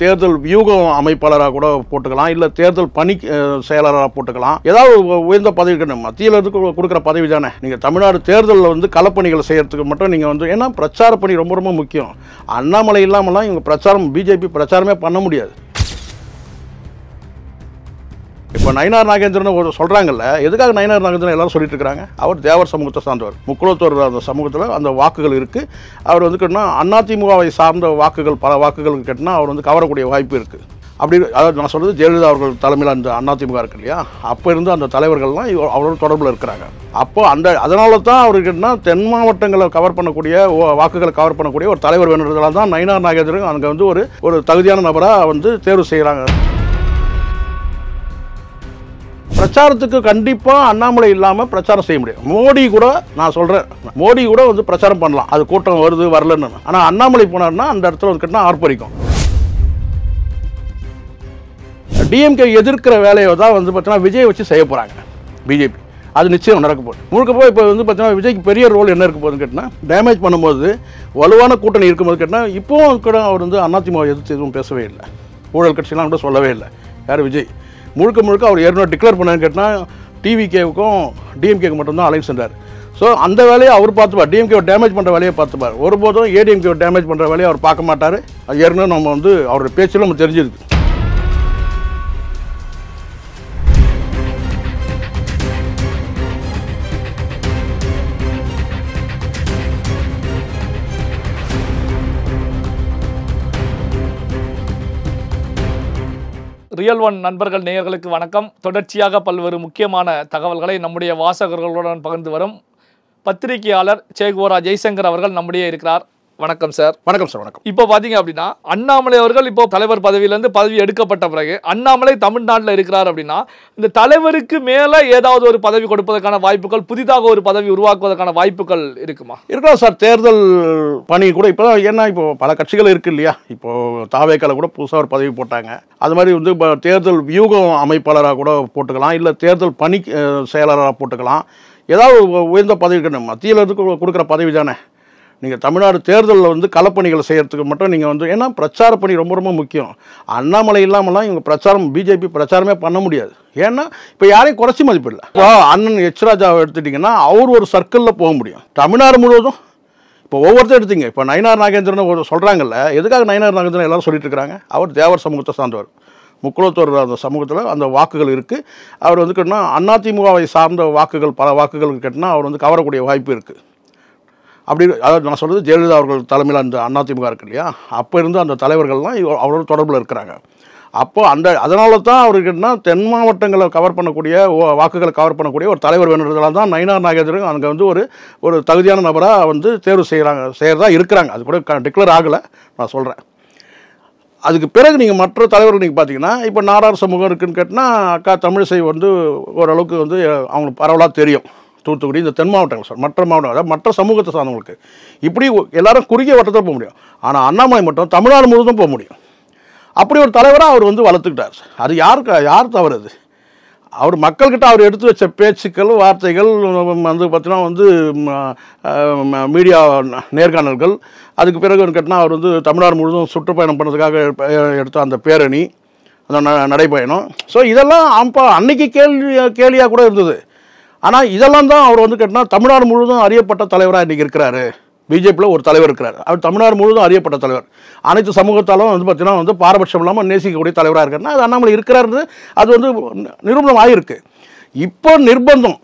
தேர்தல் வியூகம் அமைப்பாளராக கூட போட்டுக்கலாம், இல்லை தேர்தல் பணி செயலாளராக போட்டுக்கலாம். ஏதாவது உயர்ந்த பதவி மத்தியில் இருந்து கொடுக்குற பதவி தானே. நீங்கள் தமிழ்நாடு தேர்தலில் வந்து களப்பணிகளை செய்யறதுக்கு மட்டும் நீங்கள் வந்து, ஏன்னா பிரச்சார பணி ரொம்ப ரொம்ப முக்கியம். அண்ணாமலை இல்லாமலாம் இவங்க பிரச்சாரம், பிஜேபி பிரச்சாரமே பண்ண முடியாது. இப்போ நயினார் நாகேந்திரன் ஒரு சொல்கிறாங்கல்ல, எதுக்காக நயினார் நாகேந்திரன் எல்லாரும் சொல்லிட்டு இருக்காங்க? அவர் தேவர் சமூகத்தை சார்ந்தவர், முக்குளத்தோர் அந்த சமூகத்தில் அந்த வாக்குகள் இருக்குது. அவர் வந்து கேட்டால் அதிமுகவை சார்ந்த வாக்குகள், பல வாக்குகளுக்கு கேட்டால் அவர் வந்து கவரக்கூடிய வாய்ப்பு இருக்குது. அப்படி அதாவது நான் சொல்கிறது, ஜெயலலிதா அவர்கள் தலைமையில் அந்த அதிமுக இருக்கு இல்லையா, அப்போ இருந்து அந்த தலைவர்கள்லாம் அவரோட தொடர்பில் இருக்கிறாங்க. அப்போது அதனால தான் அவருக்கு கேட்டால் தென் மாவட்டங்களை கவர் பண்ணக்கூடிய, வாக்குகளை கவர் பண்ணக்கூடிய ஒரு தலைவர் வேணுன்றதால தான் நயினார் நாகேந்திரன் அங்கே வந்து ஒரு தகுதியான நபராக வந்து தேர்வு செய்கிறாங்க. பிரச்சாரத்துக்கு கண்டிப்பாக அண்ணாமலை இல்லாமல் பிரச்சாரம் செய்ய முடியும். மோடி கூட, நான் சொல்கிறேன், மோடி கூட வந்து பிரச்சாரம் பண்ணலாம், அது கூட்டம் வருது வரலன்னு. ஆனால் அண்ணாமலை போனார்னா அந்த இடத்துல வந்து கேட்டால் ஆர்ப்பரிக்கும். டிஎம்கே எதிர்க்கிற வேலையை தான் வந்து பார்த்தீங்கன்னா விஜய் வச்சு செய்ய போகிறாங்க பிஜேபி. அது நிச்சயம் நடக்க போகுது. முழுக்க போய் இப்போ வந்து பார்த்தீங்கன்னா விஜய்க்கு பெரிய ரோல் என்ன இருக்க போகுதுன்னு கேட்டால், டேமேஜ் பண்ணும்போது வலுவான கூட்டணி இருக்கும்போது கேட்டால், இப்போவும் கூட அவர் வந்து அதிமுக எதிர்த்து எதுவும் பேசவே இல்லை, ஊழல் கட்சியெலாம் கூட சொல்லவே இல்லை. யார்? விஜய். முழுக்க அவர் ஏற்கனவே டிக்ளேர் பண்ணான்னு கேட்டால் டிவிகேவுக்கும் டிஎம்கேக்கு மட்டும்தான் அலைன்ஸ் சென்றார். ஸோ அந்த வேலையை அவர் பார்த்துப்பார், டிஎம்கேவை டேமேஜ் பண்ணுற வேலையை பார்த்துப்பார். ஒருபோதும் ஏடிஎம்கேவை டேமேஜ் பண்ணுற வேலையை அவர் பார்க்க மாட்டார். அது ஏற்கனவே நம்ம வந்து அவருடைய பேச்சில் நம்ம தெரிஞ்சிருக்கு. ரியல் ஒன் நண்பர்கள் நேயர்களுக்கு வணக்கம். தொடர்ச்சியாக பல்வேறு முக்கியமான தகவல்களை நம்முடைய வாசகர்களுடன் பகிர்ந்து வரும் பத்திரிகையாளர் சேகோரா ஜெய்சங்கர் அவர்கள் நம்முடைய இருக்கிறார். வணக்கம் சார். வணக்கம் சார். வணக்கம். இப்போ பார்த்தீங்க அப்படின்னா, அண்ணாமலை அவர்கள் இப்போ தலைவர் பதவியிலேருந்து பதவி எடுக்கப்பட்ட பிறகு அண்ணாமலை தமிழ்நாட்டில் இருக்கிறார் அப்படின்னா, இந்த தலைவருக்கு மேலே ஏதாவது ஒரு பதவி கொடுப்பதற்கான வாய்ப்புகள், புதிதாக ஒரு பதவி உருவாக்குவதற்கான வாய்ப்புகள் இருக்குமா? இருக்கலாம் சார். தேர்தல் பணி கூட இப்போ ஏன்னா இப்போ பல கட்சிகள் இருக்குது இல்லையா. இப்போது தாவேக்கால கூட புதுசாக ஒரு பதவி போட்டாங்க. அது மாதிரி வந்து இப்போ தேர்தல் வியூகம் அமைப்பாளராக கூட போட்டுக்கலாம், இல்லை தேர்தல் பணி செயலாளராக போட்டுக்கலாம். ஏதாவது உயர்ந்த பதவி மத்தியில் இருந்து கொடுக்குற பதவி தானே. நீங்கள் தமிழ்நாடு தேர்தலில் வந்து களப்பணிகளை செய்யறதுக்கு மட்டும் நீங்கள் வந்து, ஏன்னா பிரச்சார பணி ரொம்ப ரொம்ப முக்கியம். அண்ணாமலை இல்லாமலாம் இவங்க பிரச்சாரம், பிஜேபி பிரச்சாரமே பண்ண முடியாது. ஏன்னா இப்போ யாரையும் குறைச்சி மதிப்பிடல. இப்போ அண்ணன் எச் ராஜாவை எடுத்துட்டிங்கன்னா அவர் ஒரு சர்க்கிளில் போக முடியும். தமிழ்நாடு முழுவதும் இப்போ ஒவ்வொருத்தரும் எடுத்தீங்க. இப்போ நயினார் நாகேந்திரன் ஒரு சொல்கிறாங்கல்ல, எதுக்காக நயினார் நாகேந்திரன் எல்லாரும் சொல்லிட்டு இருக்காங்க? அவர் தேவர் சமூகத்தை சார்ந்தவர், முக்குளத்தோர் அந்த சமூகத்தில் அந்த வாக்குகள் இருக்குது. அவர் வந்து கேட்டால் அதிமுகவை சார்ந்த வாக்குகள், பல வாக்குகளுக்கு கேட்டால் அவர் வந்து கவரக்கூடிய வாய்ப்பு இருக்குது. அப்படி அதாவது நான் சொல்கிறது, ஜெயலலிதா அவர்கள் தலைமையில் அந்த அதிமுக இருக்கு இல்லையா, அப்போ இருந்து அந்த தலைவர்கள்லாம் அவரோட தொடர்பில் இருக்கிறாங்க. அப்போது அதனால தான் அவருக்கு கேட்டால் தென் மாவட்டங்களை கவர் பண்ணக்கூடிய, வாக்குகளை கவர் பண்ணக்கூடிய ஒரு தலைவர் வேணுன்றதால தான் நயினார் நாகேந்திரன் அங்கே வந்து ஒரு தகுதியான நபராக வந்து தேர்வு செய்கிறதா இருக்கிறாங்க. அது கூட டிக்ளேர் ஆகலை, நான் சொல்கிறேன். அதுக்கு பிறகு நீங்கள் மற்ற தலைவர்கள் நீங்கள் பார்த்தீங்கன்னா, இப்போ நாடார் சமூகம் இருக்குதுன்னு கேட்டால் அக்கா தமிழிசை வந்து ஓரளவுக்கு வந்து அவங்களுக்கு பரவலாக தெரியும். தூத்துக்குடி, இந்த தென் மாவட்டங்கள் சார், மற்ற மாவட்டம், அதாவது மற்ற சமூகத்தை சார்ந்தவங்களுக்கு இப்படி எல்லாரும் குறுகிய வட்டத்தில் போக முடியும். ஆனால் அண்ணாமலை மட்டும் தமிழ்நாடு முழுவதும் போக முடியும். அப்படி ஒரு தலைவராக அவர் வந்து வளர்த்துக்கிட்டார். அது யார் தவறு? அது அவர் மக்கள்கிட்ட அவர் எடுத்து வச்ச பேச்சுக்கள், வார்த்தைகள் வந்து பார்த்தீங்கன்னா வந்து மீடியா நேர்காணல்கள், அதுக்கு பிறகு கேட்டால் அவர் வந்து தமிழ்நாடு முழுவதும் சுற்றுப்பயணம் பண்ணுறதுக்காக எடுத்த அந்த பேரணி, அந்த நடைப்பயணம். ஸோ இதெல்லாம் அன்னைக்கு கேலியாக கூட இருந்தது. ஆனால் இதெல்லாம் தான் அவர் வந்து கேட்டால் தமிழ்நாடு முழுவதும் அறியப்பட்ட தலைவராக இன்றைக்கி இருக்கிறாரு. பிஜேபியில் ஒரு தலைவர் இருக்கிறார், அவர் தமிழ்நாடு முழுவதும் அறியப்பட்ட தலைவர். அனைத்து சமூகத்தாலும் வந்து பார்த்தீங்கன்னா வந்து பாரபட்சம் இல்லாமல் நேசிக்கக்கூடிய தலைவராக இருக்காருன்னா அது அண்ணாமலை இருக்கிறாரு. அது வந்து நிரூபணம் ஆகிருக்கு. இப்போ நிர்பந்தம்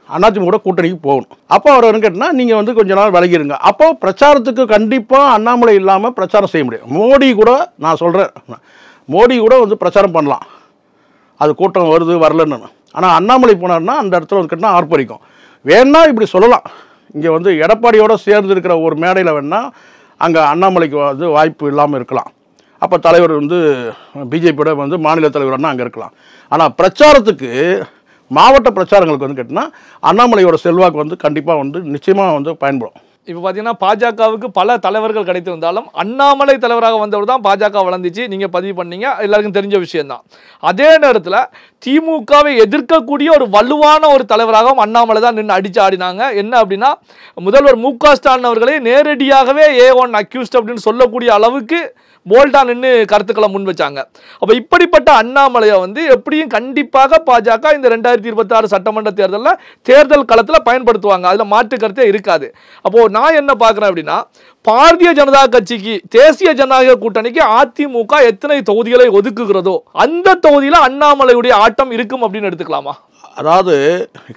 அதிமுக கூட்டணிக்கு போகணும். அப்போ அவர் வந்து கேட்டால் நீங்கள் வந்து கொஞ்ச நாள் விலகிருங்க. அப்போ பிரச்சாரத்துக்கு கண்டிப்பாக அண்ணாமலை இல்லாமல் பிரச்சாரம் செய்ய முடியும். மோடி கூட, நான் சொல்கிறேன், மோடி கூட வந்து பிரச்சாரம் பண்ணலாம், அது கூட்டம் வருது வரலன்னு. ஆனால் அண்ணாமலை போனார்னா அந்த இடத்துல வந்து கேட்டால் ஆர்ப்பரிக்கும். வேணா இப்படி சொல்லலாம், இங்கே வந்து எடப்பாடியோடு சேர்ந்து இருக்கிற ஒரு மேடையில் வேணால் அங்கே அண்ணாமலைக்கு வந்து வாய்ப்பு இல்லாமல் இருக்கலாம். அப்போ தலைவர் வந்து பிஜேபியோட வந்து மாநில தலைவர்னா அங்கே இருக்கலாம். ஆனால் பிரச்சாரத்துக்கு, மாவட்ட பிரச்சாரங்களுக்கு வந்து கேட்டிங்கன்னா அண்ணாமலையோட செல்வாக்கு வந்து கண்டிப்பாக வந்து நிச்சயமாக வந்து பயன்படும். இப்போ பார்த்தீங்கன்னா பாஜகவுக்கு பல தலைவர்கள் கிடைத்திருந்தாலும் அண்ணாமலை தலைவராக வந்தவர் தான் பாஜக வளர்ந்துச்சு, நீங்கள் பதிவு பண்ணீங்க, எல்லாருக்கும் தெரிஞ்ச விஷயம்தான். அதே நேரத்தில் திமுகவை எதிர்க்கக்கூடிய ஒரு வலுவான ஒரு தலைவராகவும் அண்ணாமலை தான் நின்று அடிச்சு ஆடினாங்க. என்ன அப்படின்னா, முதல்வர் மு.க. ஸ்டாலின் அவர்களை நேரடியாகவே A1 அக்யூஸ்ட் அப்படின்னு சொல்லக்கூடிய அளவுக்கு போல்டா நின்று கருத்துக்களை முன் வச்சாங்க. அப்போ இப்படிப்பட்ட அண்ணாமலையை வந்து எப்படியும் கண்டிப்பாக பாஜக இந்த 2026 சட்டமன்ற தேர்தலில் தேர்தல் களத்தில் பயன்படுத்துவாங்க, அதில் மாற்று கருத்தே இருக்காது. அப்போ நான் என்ன பார்க்குறேன் அப்படின்னா, பாரதிய ஜனதா கட்சிக்கு, தேசிய ஜனநாயக கூட்டணிக்கு அதிமுக எத்தனை தொகுதிகளை ஒதுக்குகிறதோ அந்த தொகுதியில் அண்ணாமலையுடைய ஆட்டம் இருக்கும் அப்படின்னு எடுத்துக்கலாமா? அதாவது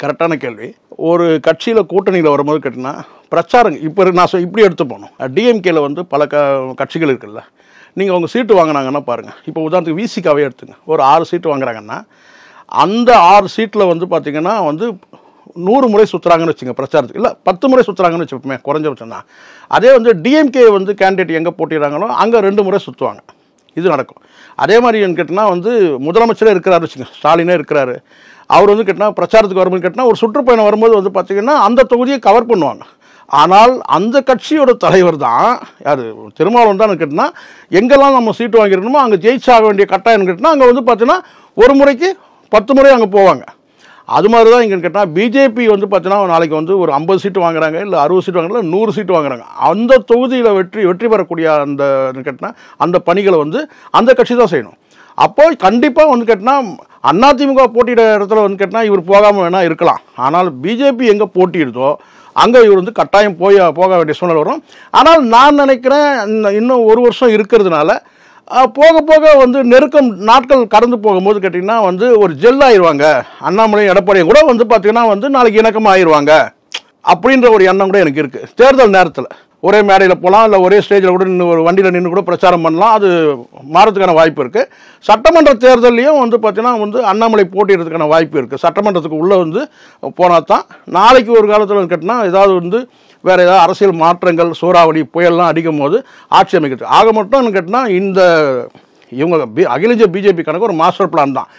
கரெக்டான கேள்வி. ஒரு கட்சியில் கூட்டணியில் வரும்போது கேட்டிங்கன்னா பிரச்சாரம் இப்போ நான் இப்படி எடுத்து போனோம். டிஎம்கேல வந்து பல கட்சிகள் இருக்குல்ல, நீங்கள் அவங்க சீட்டு வாங்கினாங்கன்னா பாருங்கள். இப்போ உதாரணத்துக்கு விசிகாவே எடுத்துங்க, ஒரு 6 சீட்டு வாங்குறாங்கன்னா அந்த 6 சீட்டில் வந்து பார்த்திங்கன்னா வந்து 100 முறை சுற்றுறாங்கன்னு வச்சுங்க பிரச்சாரத்துக்கு, இல்லை 10 முறை சுற்றுறாங்கன்னு வச்சுப்போமே குறைஞ்சபட்சம் தான். அதே வந்து டிஎம்கே வந்து கேண்டிடேட் எங்கே போட்டிடுறாங்களோ அங்கே 2 முறை சுற்றுவாங்க. இது நடக்கும். அதே மாதிரி கேட்டிங்கன்னா வந்து முதலமைச்சரே இருக்கிறாரு வச்சுங்க, ஸ்டாலினே இருக்கிறாரு, அவர் வந்து கேட்டினா பிரச்சாரத்துக்கு வரும்போது கேட்டினா ஒரு சுற்றுப்பயணம் வரும்போது வந்து பார்த்திங்கன்னா அந்த தொகுதியை கவர் பண்ணுவாங்க. ஆனால் அந்த கட்சியோட தலைவர் தான் யார், திருமாவளவன் தான் கேட்டினா எங்கெல்லாம் நம்ம சீட்டு வாங்கியிருக்கணுமோ அங்கே ஜெயிச்சாக வேண்டிய கட்டாயம் கேட்டினா அங்கே வந்து பார்த்தீங்கன்னா ஒரு முறைக்கு 10 முறை அங்கே போவாங்க. அது மாதிரி தான் இங்கே கேட்டால் பிஜேபி வந்து பார்த்தீங்கன்னா நாளைக்கு வந்து ஒரு 50 சீட்டு வாங்குறாங்க, இல்லை 60 சீட்டு வாங்குறாங்க, 100 சீட்டு வாங்குறாங்க. அந்த தொகுதியில் வெற்றி பெறக்கூடிய அந்த கேட்டினா அந்த பணிகளை வந்து அந்த கட்சி தான் செய்யணும். அப்போ கண்டிப்பாக வந்து கேட்டினா அதிமுக போட்டியிட இடத்துல வந்து கேட்டினா இவர் போகாமல் வேணால் இருக்கலாம். ஆனால் பிஜேபி எங்கே போட்டியிடுதோ அங்கே இவர் வந்து கட்டாயம் போக வேண்டிய சூழ்நிலை வரும். ஆனால் நான் நினைக்கிறேன் இன்னும் 1 வருஷம் இருக்கிறதுனால போக போக வந்து நெருக்கம் நாட்கள் கடந்து போகும்போது கேட்டிங்கன்னா வந்து ஒரு ஜெல் ஆயிடுவாங்க. அண்ணாமலை எடப்பாடியும் கூட வந்து பார்த்திங்கன்னா வந்து நாளைக்கு இணக்கமாக ஆயிடுவாங்க அப்படின்ற ஒரு எண்ணம் கூட எனக்கு இருக்குது. தேர்தல் நேரத்தில் ஒரே மேடையில் போகலாம், இல்லை ஒரே ஸ்டேஜில் கூட நின்று ஒரு வண்டியில் நின்று கூட பிரச்சாரம் பண்ணலாம், அது மாறதுக்கான வாய்ப்பு இருக்குது. சட்டமன்ற தேர்தலையும் வந்து பார்த்திங்கன்னா வந்து அண்ணாமலை போட்டியிடுறதுக்கான வாய்ப்பு இருக்குது. சட்டமன்றத்துக்கு உள்ளே வந்து போனால் தான் நாளைக்கு ஒரு காலத்தில் கேட்டினா ஏதாவது வந்து வேறு ஏதாவது அரசியல் மாற்றங்கள், சூறாவளி புயல்லாம் அடிக்கும் போது ஆட்சி அமைக்கிறது. ஆக மட்டும் கேட்டினா இந்த இவங்க அகில இந்திய பிஜேபி கணக்கு ஒரு மாஸ்டர் பிளான் தான்.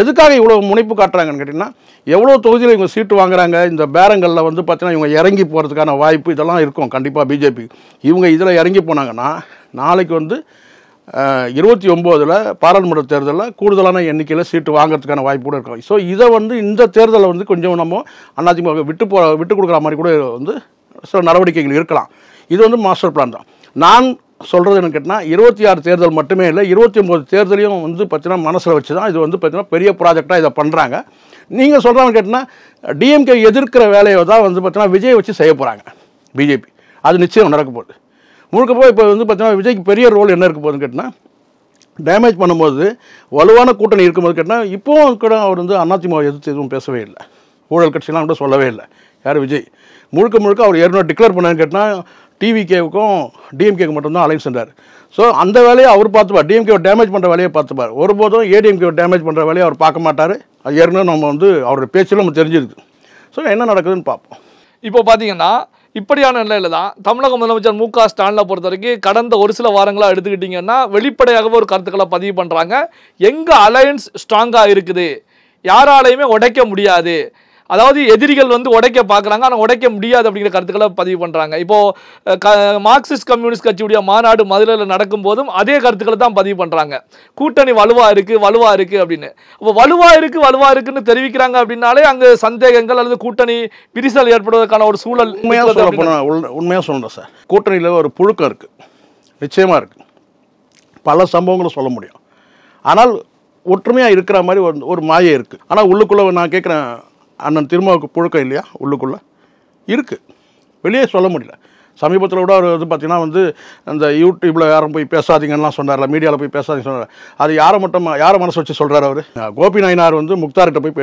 எதுக்காக இவ்வளோ முனைப்பு காட்டுறாங்கன்னு கேட்டிங்கன்னா, எவ்வளோ தொகுதியில் இவங்க சீட்டு வாங்குறாங்க, இந்த பேரங்களில் வந்து பார்த்தீங்கன்னா இவங்க இறங்கி போகிறதுக்கான வாய்ப்பு இதெல்லாம் இருக்கும் கண்டிப்பாக பிஜேபி. இவங்க இதில் இறங்கி போனாங்கன்னா நாளைக்கு வந்து 29 பாராளுமன்ற தேர்தலில் கூடுதலான எண்ணிக்கையில் சீட்டு வாங்குறதுக்கான வாய்ப்பு கூட இருக்கும். ஸோ இதை வந்து இந்த தேர்தலில் வந்து கொஞ்சம் நம்ம அதிமுக விட்டு கொடுக்குற மாதிரி கூட வந்து சில நடவடிக்கைகள் இருக்கலாம். இது வந்து மாஸ்டர் பிளான் தான். நான் சொல்கிறது என்ன கேட்டால் 26 தேர்தல் மட்டுமே இல்லை, 29 தேர்தலையும் வந்து பார்த்தீங்கன்னா மனசில் வச்சு தான் இது வந்து பார்த்தீங்கன்னா பெரிய ப்ராஜெக்டாக இதை பண்ணுறாங்க. நீங்கள் சொல்கிறாங்க கேட்டிங்கன்னா டிஎம்கே எதிர்க்கிற வேலையை தான் வந்து பார்த்தீங்கன்னா விஜய் வச்சு செய்ய போகிறாங்க பிஜேபி. அது நிச்சயம் நடக்க போகுது. முழுக்க போய் இப்போ வந்து பார்த்தீங்கன்னா விஜய்க்கு பெரிய ரோல் என்ன இருக்க போகுதுன்னு கேட்டிங்கன்னா, டேமேஜ் பண்ணும்போது வலுவான கூட்டணி இருக்கும்போது கேட்டால் இப்போவும் கூட அவர் வந்து அதிமுக எதிர்த்து எதுவும் பேசவே இல்லை, ஊழல் கட்சியெலாம் கூட சொல்லவே இல்லை. யார் விஜய் முழுக்க அவர் ஏற்கனவே டிக்ளேர் பண்ணான்னு கேட்டால் டிவிகேவுக்கும் டிஎம்கேக்கு மட்டும்தான் அலைன்ஸ் சென்றார். ஸோ அந்த வேலையை அவர் பார்த்துப்பார், டிஎம்கேவை டேமேஜ் பண்ணுற வேலையை பார்த்துப்பார். ஒருபோதும் ஏடிஎம்கேவை டேமேஜ் பண்ணுற வேலையை அவர் பார்க்க மாட்டார். அது ஏற்கனவே நம்ம வந்து அவருடைய பேச்சில் நம்ம தெரிஞ்சிருக்கு. ஸோ என்ன நடக்குதுன்னு பார்ப்போம். இப்போ பார்த்தீங்கன்னா இப்படியான நிலையில தான் தமிழக முதலமைச்சர் மு.க. ஸ்டாலினை பொறுத்த வரைக்கும் கடந்த ஒரு சில வாரங்களாக எடுத்துக்கிட்டிங்கன்னா வெளிப்படையாகவே ஒரு கருத்துக்களை பதிவு பண்ணுறாங்க. எங்கள் அலையன்ஸ் ஸ்ட்ராங்காக இருக்குது, யாராலையுமே உடைக்க முடியாது, அதாவது எதிரிகள் வந்து உடைக்க பார்க்குறாங்க ஆனால் உடைக்க முடியாது அப்படிங்கிற கருத்துக்களை பதிவு பண்ணுறாங்க. இப்போது மார்க்சிஸ்ட் கம்யூனிஸ்ட் கட்சியுடைய மாநாடு மதுரையில் நடக்கும் போதும் அதே கருத்துக்களை தான் பதிவு பண்ணுறாங்க. கூட்டணி வலுவாக இருக்குது அப்படின்னு. அப்போ வலுவாக இருக்குன்னு தெரிவிக்கிறாங்க அப்படின்னாலே அங்கே சந்தேகங்கள் அல்லது கூட்டணி விரிசல் ஏற்படுவதற்கான ஒரு சூழல். உண்மையாக சொல்கிறேன் சார், கூட்டணியில் ஒரு புழுக்கம் இருக்குது, நிச்சயமாக இருக்குது. பல சம்பவங்களும் சொல்ல முடியும். ஆனால் ஒற்றுமையாக இருக்கிற மாதிரி ஒரு மாயை இருக்குது. ஆனால் உள்ளுக்குள்ளே நான் கேட்குறேன், அண்ணன் திருமாவுக்கு புழுக்கம் இல்லையா? உள்ளுக்குள்ளே இருக்குது, வெளியே சொல்ல முடியல. சமீபத்தில் கூட அவர் வந்து பார்த்திங்கன்னா வந்து அந்த யூடியூப்பில் யாரும் போய் பேசாதீங்கலாம் சொன்னார்ல, மீடியாவில் போய் பேசாதீங்க சொன்னார். அது யாரை மனசு வச்சு சொல்கிறார் அவர்? கோபி நாயனார் வந்து முக்தார்கிட்ட போய்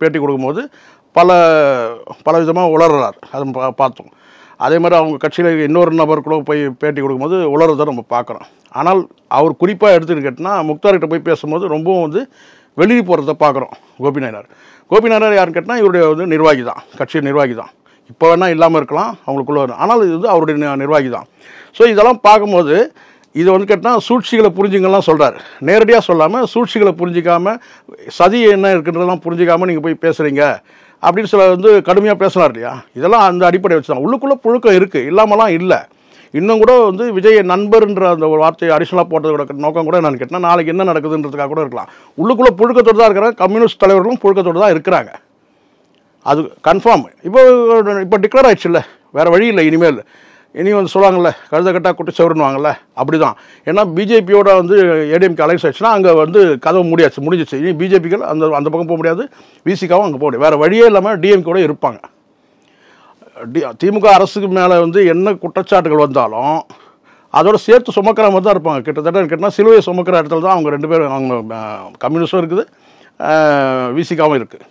பேட்டி கொடுக்கும்போது பல விதமாக உளர்றார், அதை பார்த்தோம். அதே மாதிரி அவங்க கட்சியில் இன்னொரு நபர் கூட போய் பேட்டி கொடுக்கும்போது உளறதை நம்ம பார்க்குறோம். ஆனால் அவர் குறிப்பாக எடுத்துகிட்டு கேட்டினா முக்தார்கிட்ட போய் பேசும்போது ரொம்பவும் வந்து வெளியே போகிறத பார்க்குறோம். கோபி நாயனார் யாருன்னு கேட்டால் இவருடைய வந்து நிர்வாகி தான், கட்சி நிர்வாகி தான். இப்போ வேணால் இல்லாமல் இருக்கலாம் அவங்களுக்குள்ள வரும், ஆனால் இது வந்து அவருடைய நிர்வாகி தான். ஸோ இதெல்லாம் பார்க்கும்போது இதை வந்து கேட்டால் சூழ்ச்சிகளை புரிஞ்சுங்கலாம் சொல்கிறார். நேரடியாக சொல்லாமல் சூழ்ச்சிகளை புரிஞ்சிக்காமல், சதி என்ன இருக்குன்றதெல்லாம் புரிஞ்சிக்காமல் நீங்கள் போய் பேசுகிறீங்க அப்படின்னு சில வந்து கடுமையாக பேசினார் இல்லையா, இதெல்லாம் அந்த அடிப்படை வச்சு தான். உள்ளுக்குள்ளே புழுக்கம் இருக்குது, இல்லாமலாம் இல்லை. இன்னும் கூட வந்து விஜய் நண்பர்ன்ற அந்த ஒரு வார்த்தையை அடிஷனலாக போட்டதோட நோக்கம் கூட என்னன்னு கேட்டால், நாளைக்கு என்ன நடக்குதுன்றதுக்காக கூட இருக்கலாம். உள்ளுக்குள்ளே புழுக்கத்தோடு தான் இருக்கிறாங்க, கம்யூனிஸ்ட் தலைவர்களும் புழுக்கத்தோடு தான் இருக்கிறாங்க, அது கன்ஃபார்ம். இப்போ டிக்ளேர் ஆயிடுச்சு இல்லை, வேறு வழி இல்லை. இனி வந்து சொல்லுவாங்கள்ல, கழுத கட்டா குட்டி சவருன்னுவாங்கள்ல, அப்படி தான். ஏன்னா பிஜேபியோட வந்து ஏடிஎம்கே அலைன்ஸ் ஆயிடுச்சுன்னா அங்கே வந்து கதவு முடிஞ்சிச்சு. இனி பிஜேபிகள் அந்த பக்கம் போக முடியாது, விசிகாவும் அங்கே போக முடியாது. வேறு வழியே இல்லாமல் டிஎம்கேட இருப்பாங்க. திமுக அரசுக்கு மேலே வந்து என்ன குற்றச்சாட்டுகள் வந்தாலும் அதோட சேர்த்து சுமக்கிற மாதிரி தான் இருப்பாங்க. கிட்டத்தட்ட கேட்டால் சிலுவையை சுமக்கிற இடத்துல தான் அவங்க 2 பேரும், அவங்க கம்யூனிஸ்டும் இருக்குது, விசிகாவும் இருக்குது.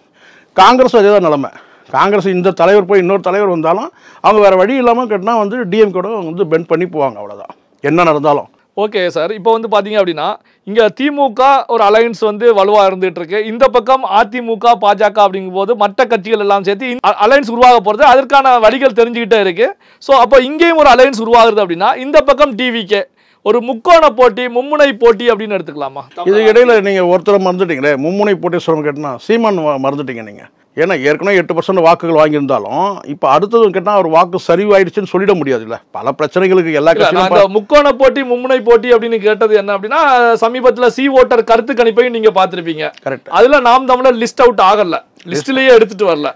காங்கிரஸ் அதே தான் நிலைமை. காங்கிரஸ் இந்த தலைவர் போய் இன்னொரு தலைவர் வந்தாலும் அவங்க வேறு வழி இல்லாமல் கேட்டால் வந்து டிஎம்கேட வந்து பெண்ட் பண்ணி போவாங்க, அவ்வளோதான் என்ன நடந்தாலும். ஓகே சார், இப்போ வந்து பார்த்தீங்க அப்படின்னா இங்கே திமுக ஒரு அலையன்ஸ் வந்து வலுவாக இருந்துகிட்டு இருக்கு. இந்த பக்கம் அதிமுக பாஜக அப்படிங்கும் போது மற்ற கட்சிகள் எல்லாம் சேர்த்து அலையன்ஸ் உருவாக போகிறது, அதற்கான வழிகள் தெரிஞ்சுக்கிட்டே இருக்கு. ஸோ அப்போ இங்கேயும் ஒரு அலையன்ஸ் உருவாகுது அப்படின்னா இந்த பக்கம் டிவிகே ஒரு முக்கோண போட்டி, மும்முனை போட்டி அப்படின்னு எடுத்துக்கலாமா? இது இடையில நீங்கள் ஒருத்தர் மறந்துட்டீங்களே, மும்முனை போட்டி சொல்லணும் கேட்டால் சீமான் மறந்துட்டீங்க நீங்கள். ஏன்னா ஏற்கனவே 8% வாக்குகள் வாங்கியிருந்தாலும் இப்போ அடுத்தது கேட்டால் ஒரு வாக்கு சரிவாயிடுச்சுன்னு சொல்லிட முடியாது இல்லை, பல பிரச்சனைகளுக்கு எல்லா கட்சியும். முக்கோண போட்டி மும்முனை போட்டி அப்படின்னு கேட்டது என்ன அப்படின்னா, சமீபத்தில் சி ஓட்டர் கருத்து கணிப்பையும் நீங்க பார்த்திருப்பீங்க. கரெக்ட். அதுல நாம் தமிழர் லிஸ்ட் அவுட் ஆகல, லிஸ்ட்லயே எடுத்துட்டு வரல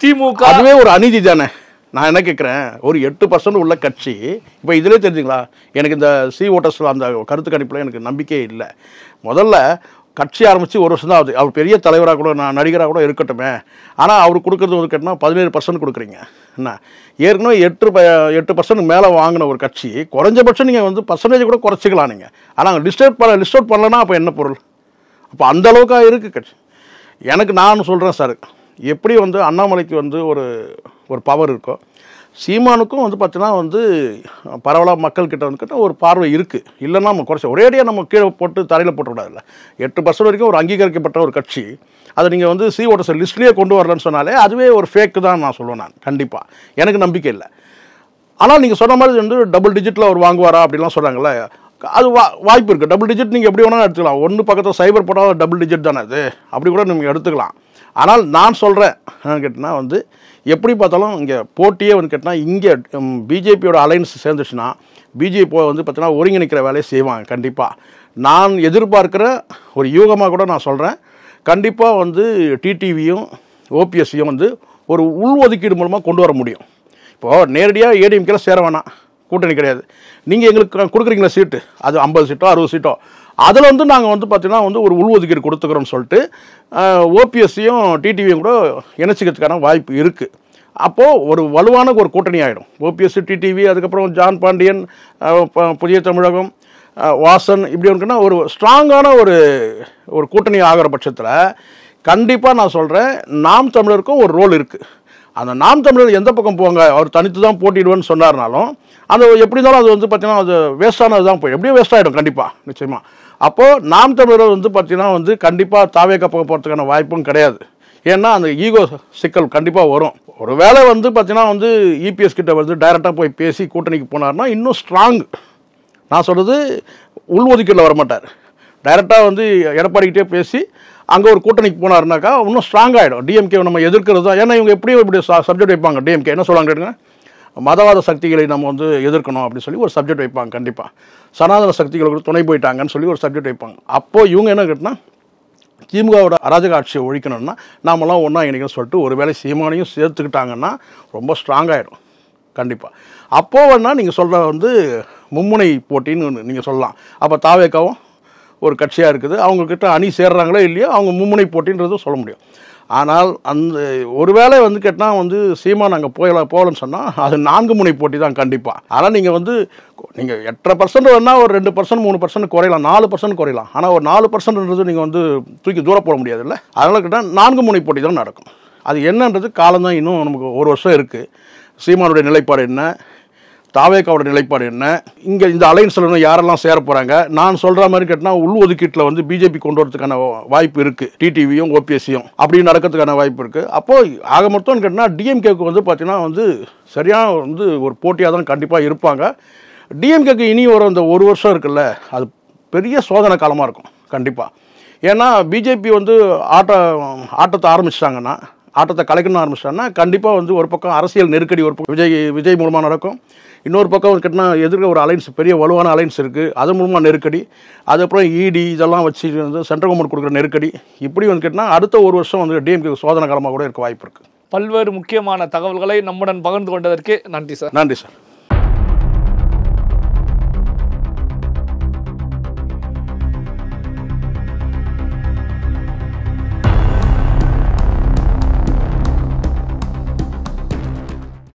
திமுக. அதுவே ஒரு அநீதி தானே. நான் என்ன கேட்குறேன், ஒரு 8% உள்ள கட்சி இப்போ இதிலே தெரிஞ்சுங்களா, எனக்கு இந்த சி ஓட்டர்ஸில் அந்த கருத்து கணிப்பில் எனக்கு நம்பிக்கையே இல்லை. முதல்ல கட்சி ஆரம்பித்து 1 வருஷம் தான் ஆகுது. அவர் பெரிய தலைவராக கூட, நான் நடிகராக கூட இருக்கட்டுமே, ஆனால் அவர் கொடுக்குறது வந்து கேட்டால் 17% கொடுக்குறீங்க. என்ன ஏற்கனவே 8% மேலே வாங்கின ஒரு கட்சி, குறைஞ்சபட்சம் நீங்கள் வந்து பர்சன்டேஜ் கூட குறைச்சிக்கலாம் நீங்கள். ஆனால் லிஸ்ட் அவுட் பண்ணலன்னா அப்போ என்ன பொருள்? அப்போ அந்த அளவுக்காக இருக்குது கட்சி. எனக்கு நான் சொல்கிறேன் சார், எப்படி வந்து அண்ணாமலைக்கு வந்து ஒரு பவர் இருக்கோ, சீமானுக்கும் வந்து பார்த்தீங்கன்னா வந்து பரவலாக மக்கள்கிட்ட வந்து கேட்டால் ஒரு பார்வை இருக்குது. இல்லைன்னா நம்ம குறைச்ச ஒரேடியாக நம்ம கீழே போட்டு தரையில் போட்டக்கூடாதுல்ல. 8% வரைக்கும் ஒரு அங்கீகரிக்கப்பட்ட ஒரு கட்சி, அதை நீங்கள் வந்து சி ஓட்டர்ஸ் லிஸ்ட்லேயே கொண்டு வரலன்னு சொன்னாலே அதுவே ஒரு ஃபேக்கு தான் நான் சொல்லுவேன். நான் கண்டிப்பாக எனக்கு நம்பிக்கை இல்லை. ஆனால் நீங்கள் சொன்ன மாதிரி வந்து டபுள் டிஜிட்டில் அவர் வாங்குவாரா அப்படிலாம் சொல்கிறாங்கல்ல, அது வாய்ப்பு இருக்குது. டபுள் டிஜிட் நீங்கள் எப்படி வேணாலும் எடுத்துக்கலாம். ஒன்று பக்கத்தில் சைபர் போட்டால் டபுள் டிஜிட் தானே அது, அப்படி கூட நீங்கள் எடுத்துக்கலாம். ஆனால் நான் சொல்கிறேன் என்னன்னு கேட்டிங்கன்னா வந்து, எப்படி பார்த்தாலும் இங்கே போட்டியே வந்து கேட்டால் இங்கே பிஜேபியோட அலைன்ஸ் சேர்ந்துச்சுன்னா பிஜேபி வந்து பார்த்தீங்கன்னா ஒருங்கிணைக்கிற வேலையை செய்வாங்க கண்டிப்பாக. நான் ஏதிர்பார்க்குற ஒரு யூகமாக கூட நான் சொல்கிறேன், கண்டிப்பாக வந்து டிடிவியும் ஓபிஎஸ்சியும் வந்து ஒரு உள்ஒதுக்கீடு மூலமாக கொண்டு வர முடியும். இப்போது நேரடியாக ஏடிஎம்கேல சேர வேணாம், கூட்டணி கிடையாது, நீங்கள் எங்களுக்கு கொடுக்குறீங்களா சீட்டு, அது 50 சீட்டோ 60 சீட்டோ, அதில் வந்து நாங்கள் வந்து பார்த்தீங்கன்னா வந்து ஒரு உள்ஒதுக்கீடு கொடுத்துக்கிறோம்னு சொல்லிட்டு ஓபிஎஸ்சியும் டிடிவியும் கூட இணைச்சிக்கிறதுக்கான வாய்ப்பு இருக்குது. அப்போது ஒரு வலுவான ஒரு கூட்டணி ஆகிடும். ஓபிஎஸ்சி, டிடிவி, அதுக்கப்புறம் ஜான் பாண்டியன், புதிய தமிழகம், வாசன், இப்படி இருக்குன்னா ஒரு ஸ்ட்ராங்கான ஒரு கூட்டணி ஆகிற பட்சத்தில் கண்டிப்பாக நான் சொல்கிறேன், நாம் தமிழருக்கும் ஒரு ரோல் இருக்குது. அந்த நாம் தமிழர் எந்த பக்கம் போங்க, அவர் தனித்து தான் போட்டிடுவேன்னு சொன்னார்னாலும் அந்த எப்படி இருந்தாலும் அது வந்து பார்த்தீங்கன்னா அது வேஸ்டானது தான், போய் எப்படியும் வேஸ்ட் ஆகிடும் கண்டிப்பாக, நிச்சயமாக. அப்போது நாம் தமிழர் வந்து பார்த்தீங்கன்னா வந்து கண்டிப்பாக தாவேக்கா பக்கம் போகிறதுக்கான வாய்ப்பும் கிடையாது. ஏன்னா அந்த ஈகோ சிக்கல் கண்டிப்பாக வரும். ஒரு வேளை வந்து பார்த்தீங்கன்னா வந்து இபிஎஸ் கிட்ட வந்து டைரெக்டாக போய் பேசி கூட்டணிக்கு போனார்னா இன்னும் ஸ்ட்ராங். நான் சொல்கிறது உள்ஒதுக்கீட்டில் வரமாட்டார், டைரெக்டாக வந்து எடப்பாடிக்கிட்டே பேசி அங்கே ஒரு கூட்டணிக்கு போனார்னாக்கா இன்னும் ஸ்ட்ராங் ஆகிடும். டிஎம்கே நம்ம எதிர்க்கிறது தான். ஏன்னா இவங்க எப்படியும் இப்படி சப்ஜெக்ட் வைப்பாங்க. டிஎம்கே என்ன சொல்லுவாங்க கேட்டுங்க, மதவாத சக்திகளை நம்ம வந்து எதிர்க்கணும் அப்படின்னு சொல்லி ஒரு சப்ஜெக்ட் வைப்பாங்க. கண்டிப்பாக சனாதன சக்திகளுக்கு துணை போயிட்டாங்கன்னு சொல்லி ஒரு சப்ஜெக்ட் வைப்பாங்க. அப்போது இவங்க என்ன கேட்டால் திமுகவோட அராஜக ஆட்சியை ஒழிக்கணும்னா நாமெல்லாம் ஒன்றா இணைக்கணும்னு சொல்லிட்டு ஒரு வேளை சீமானையும் சேர்த்துக்கிட்டாங்கன்னா ரொம்ப ஸ்ட்ராங் ஆகிடும் கண்டிப்பாக. அப்போது வேணால் நீங்கள் சொல்கிற வந்து மும்முனை போட்டின்னு நீங்கள் சொல்லலாம். அப்போ தாவேக்காவும் ஒரு கட்சியாக இருக்குது, அவங்கக்கிட்ட அணி சேர்றாங்களோ இல்லையோ அவங்க மும்முனை போட்டின்றதும் சொல்ல முடியும். ஆனால் அந்த ஒரு வேளை வந்து கேட்டால் வந்து சீமான் அங்கே போகலன்னு சொன்னால் அது 4 முனை போட்டி தான் கண்டிப்பாக. ஆனால் நீங்கள் வந்து நீங்கள் 8% வேணால் ஒரு 2% 3% குறையலாம், 4% குறையலாம். ஆனால் ஒரு 4%ன்றது நீங்கள் வந்து தூக்கி தூர போட முடியாதுல்ல. அதனால் கேட்டால் 4 முனை போட்டி தான் நடக்கும். அது என்னன்றது காலம்தான், இன்னும் நமக்கு 1 வருஷம் இருக்குது. சீமானுடைய நிலைப்பாடு என்ன, தாவேக்காவோட நிலைப்பாடு என்ன, இங்கே இந்த அலைன்ஸில் யாரெல்லாம் சேர போகிறாங்க. நான் சொல்கிற மாதிரி கேட்டால் உள்ஒதுக்கீட்டில் வந்து பிஜேபி கொண்டு வரதுக்கான வாய்ப்பு இருக்குது, டிடிவியும் ஓபிஎஸ்சியும் அப்படி நடக்கிறதுக்கான வாய்ப்பு இருக்குது. அப்போது ஆக மொத்தம்னு கேட்டால் டிஎம்கேக்கு வந்து பார்த்தீங்கன்னா வந்து சரியான வந்து ஒரு போட்டியாக தான் கண்டிப்பாக இருப்பாங்க. டிஎம்கேக்கு இனி இந்த 1 வருஷம் இருக்குல்ல, அது பெரிய சோதனை காலமாக இருக்கும் கண்டிப்பாக. ஏன்னா பிஜேபி வந்து ஆட்டத்தை ஆரம்பிச்சிட்டாங்கன்னா ஆட்டத்தை கலைக்கணும்னு ஆரம்பிச்சிட்டாங்கன்னா கண்டிப்பாக வந்து ஒரு பக்கம் அரசியல் நெருக்கடி ஒரு பக்கம் விஜய் மூலமாக நடக்கும். இன்னொரு பக்கம் கேட்டினா எதிர்க்க ஒரு அலைன்ஸ் பெரிய வலுவான அலைன்ஸ் இருக்குது, அது மூலமாக நெருக்கடி. அதுக்கப்புறம் இடி இதெல்லாம் வச்சு வந்து சென்ட்ரல் கவர்மெண்ட் கொடுக்குற நெருக்கடி. இப்படி வந்து கேட்டினா அடுத்த ஒரு வருஷம் வந்து டிஎம்கே சோதனை காலமாக கூட இருக்க வாய்ப்பு இருக்குது. பல்வேறு முக்கியமான தகவல்களை நம்முடன் பகிர்ந்து கொண்டதற்கு நன்றி சார். நன்றி சார்.